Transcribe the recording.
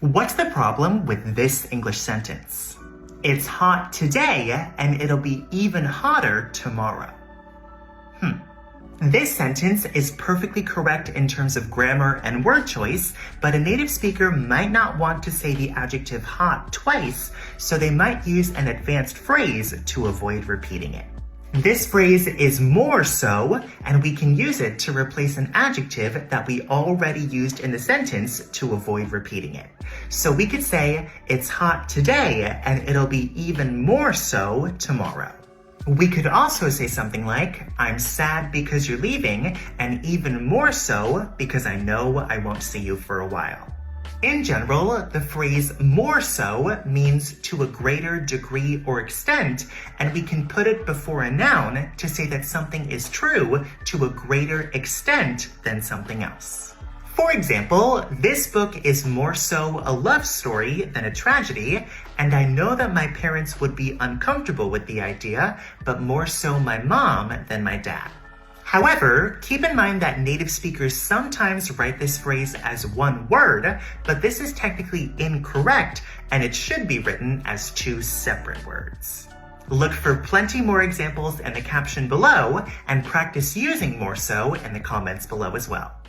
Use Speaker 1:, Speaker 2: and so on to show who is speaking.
Speaker 1: What's the problem with this English sentence? It's hot today, and it'll be even hotter tomorrow. This sentence is perfectly correct in terms of grammar and word choice, but a native speaker might not want to say the adjective hot twice, so they might use an advanced phrase to avoid repeating it. This phrase is more so, and we can use it to replace an adjective that we already used in the sentence to avoid repeating it. So we could say, it's hot today, and it'll be even more so tomorrow. We could also say something like, I'm sad because you're leaving, and even more so because I know I won't see you for a while. In general, the phrase more so means to a greater degree or extent, and we can put it before a noun to say that something is true to a greater extent than something else. For example, this book is more so a love story than a tragedy, and I know that my parents would be uncomfortable with the idea, but more so my mom than my dad. However, keep in mind that native speakers sometimes write this phrase as one word, but this is technically incorrect, and it should be written as two separate words. Look for plenty more examples in the caption below, and practice using more so in the comments below as well.